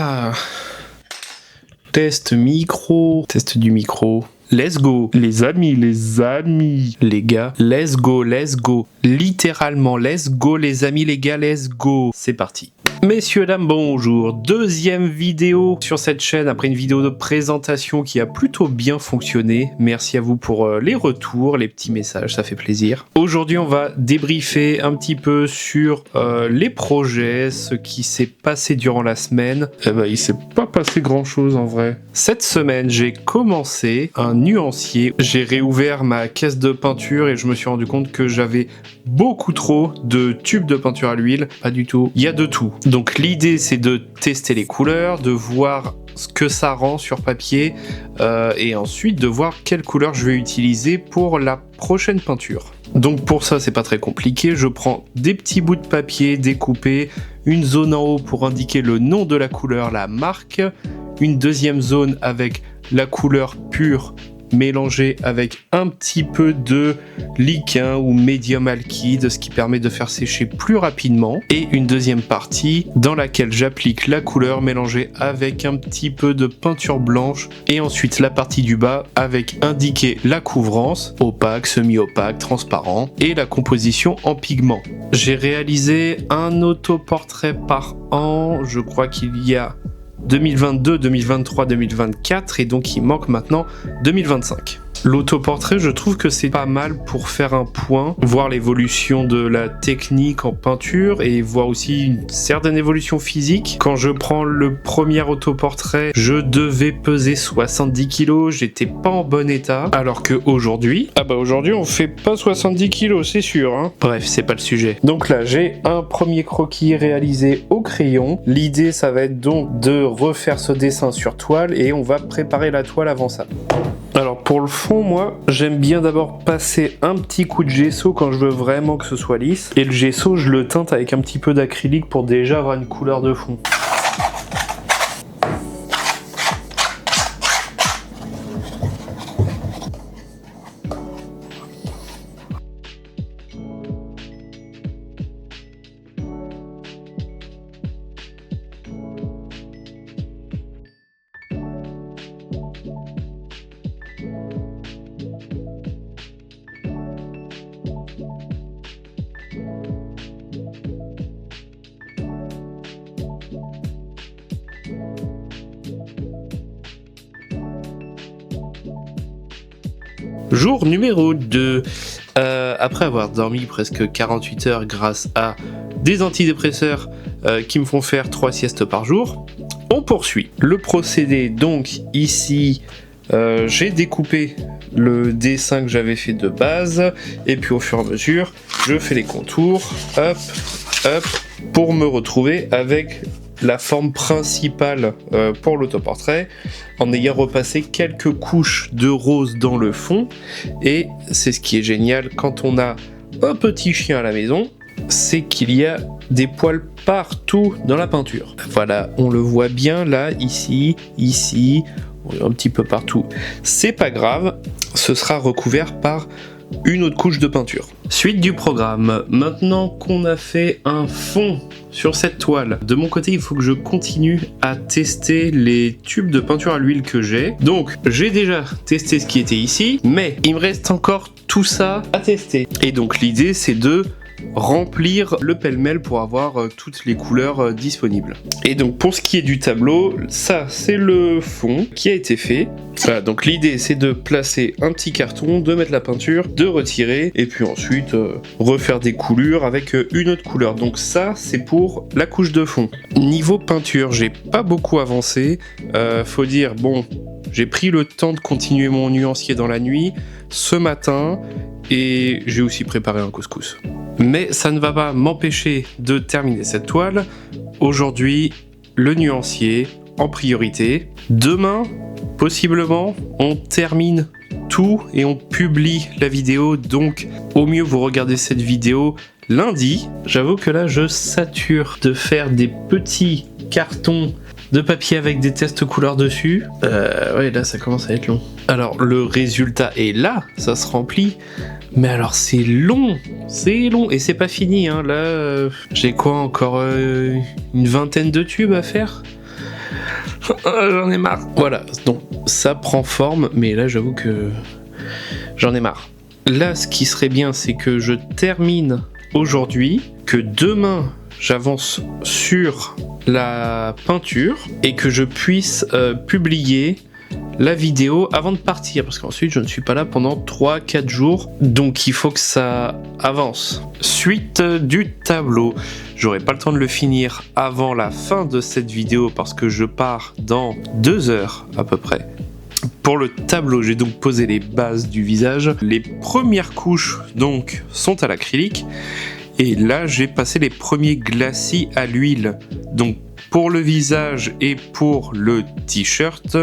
Ah, test micro, test du micro. Let's go, les amis, les gars, let's go, littéralement, let's go, les amis, les gars, let's go. C'est parti. Messieurs, dames, bonjour. Deuxième vidéo sur cette chaîne après une vidéo de présentation qui a plutôt bien fonctionné. Merci à vous pour les retours, les petits messages, ça fait plaisir. Aujourd'hui, on va débriefer un petit peu sur les projets, ce qui s'est passé durant la semaine. Eh ben, il s'est pas passé grand chose en vrai. Cette semaine, j'ai commencé un nuancier. J'ai réouvert ma caisse de peinture et je me suis rendu compte que j'avais beaucoup trop de tubes de peinture à l'huile. Pas du tout. Il y a de tout. Donc l'idée c'est de tester les couleurs, de voir ce que ça rend sur papier et ensuite de voir quelle couleur je vais utiliser pour la prochaine peinture. Donc pour ça c'est pas très compliqué, je prends des petits bouts de papier découpés, une zone en haut pour indiquer le nom de la couleur, la marque, une deuxième zone avec la couleur pure mélangé avec un petit peu de liquin ou médium alkyd, ce qui permet de faire sécher plus rapidement, et une deuxième partie dans laquelle j'applique la couleur mélangée avec un petit peu de peinture blanche, et ensuite la partie du bas avec indiqué la couvrance, opaque, semi-opaque, transparent, et la composition en pigment. J'ai réalisé un autoportrait par an, je crois qu'il y a 2022, 2023, 2024 et donc il manque maintenant 2025. L'autoportrait, je trouve que c'est pas mal pour faire un point, voir l'évolution de la technique en peinture et voir aussi une certaine évolution physique. Quand je prends le premier autoportrait, je devais peser 70 kg, j'étais pas en bon état, alors que aujourd'hui, aujourd'hui on fait pas 70 kg, c'est sûr, hein. Bref, c'est pas le sujet. Donc là, j'ai un premier croquis réalisé au crayon. L'idée, ça va être donc de refaire ce dessin sur toile et on va préparer la toile avant ça. Alors pour le fond, moi, j'aime bien d'abord passer un petit coup de gesso quand je veux vraiment que ce soit lisse. Et le gesso, je le teinte avec un petit peu d'acrylique pour déjà avoir une couleur de fond. Jour numéro 2. Après avoir dormi presque 48 heures grâce à des antidépresseurs qui me font faire 3 siestes par jour, on poursuit. Le procédé, donc ici, j'ai découpé le dessin que j'avais fait de base, et puis au fur et à mesure, je fais les contours, hop, hop, pour me retrouver avec la forme principale pour l'autoportrait, en ayant repassé quelques couches de rose dans le fond. Et c'est ce qui est génial quand on a un petit chien à la maison, c'est qu'il y a des poils partout dans la peinture. Voilà, on le voit bien là, ici, un petit peu partout. C'est pas grave, ce sera recouvert par une autre couche de peinture. Suite du programme. Maintenant qu'on a fait un fond sur cette toile, de mon côté, il faut que je continue à tester les tubes de peinture à l'huile que j'ai. Donc, j'ai déjà testé ce qui était ici, mais il me reste encore tout ça à tester. Et donc, l'idée, c'est de remplir le pêle-mêle pour avoir toutes les couleurs disponibles. Et donc pour ce qui est du tableau, ça c'est le fond qui a été fait. Voilà, donc l'idée c'est de placer un petit carton, de mettre la peinture, de retirer et puis ensuite refaire des coulures avec une autre couleur. Donc ça c'est pour la couche de fond. Niveau peinture, j'ai pas beaucoup avancé. Faut dire, bon, j'ai pris le temps de continuer mon nuancier dans la nuit ce matin et j'ai aussi préparé un couscous. Mais ça ne va pas m'empêcher de terminer cette toile. Aujourd'hui, le nuancier en priorité. Demain, possiblement, on termine tout et on publie la vidéo. Donc, au mieux, vous regardez cette vidéo lundi. J'avoue que là, je sature de faire des petits cartons de papier avec des tests couleurs dessus. Ouais, là, ça commence à être long. Alors, le résultat est là, ça se remplit. Mais alors c'est long et c'est pas fini hein. Là j'ai quoi encore une vingtaine de tubes à faire. J'en ai marre. Voilà, donc ça prend forme, mais là j'avoue que j'en ai marre. Là, ce qui serait bien, c'est que je termine aujourd'hui, que demain j'avance sur la peinture et que je puisse publier la vidéo avant de partir, parce qu'ensuite je ne suis pas là pendant 3-4 jours, donc il faut que ça avance. Suite du tableau, j'aurai pas le temps de le finir avant la fin de cette vidéo parce que je pars dans 2 heures à peu près. Pour le tableau, j'ai donc posé les bases du visage. Les premières couches donc sont à l'acrylique et là j'ai passé les premiers glacis à l'huile. Donc pour le visage et pour le t-shirt,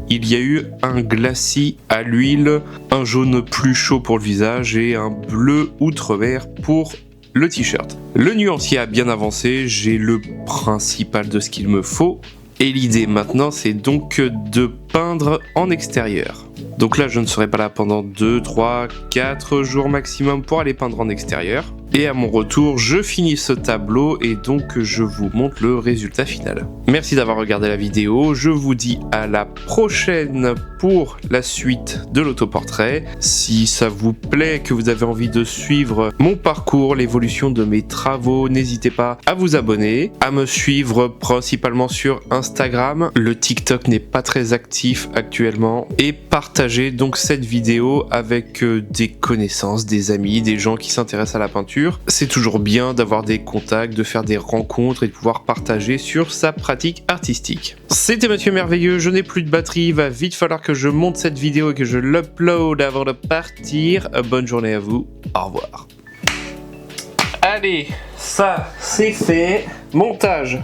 il y a eu un glacis à l'huile, un jaune plus chaud pour le visage et un bleu outre-mer pour le t-shirt. Le nuancier a bien avancé, j'ai le principal de ce qu'il me faut. Et l'idée maintenant, c'est donc de peindre en extérieur. Donc là, je ne serai pas là pendant 2, 3, 4 jours maximum pour aller peindre en extérieur. Et à mon retour, je finis ce tableau et donc je vous montre le résultat final. Merci d'avoir regardé la vidéo, je vous dis à la prochaine pour la suite de l'autoportrait. Si ça vous plaît, que vous avez envie de suivre mon parcours, l'évolution de mes travaux, n'hésitez pas à vous abonner, à me suivre principalement sur Instagram. Le TikTok n'est pas très actif actuellement. Et partagez donc cette vidéo avec des connaissances, des amis, des gens qui s'intéressent à la peinture. C'est toujours bien d'avoir des contacts, de faire des rencontres et de pouvoir partager sur sa pratique artistique. C'était Mathieu Merveilleux, je n'ai plus de batterie, il va vite falloir que je monte cette vidéo et que je l'upload avant de partir. Bonne journée à vous, au revoir. Allez, ça c'est fait, montage.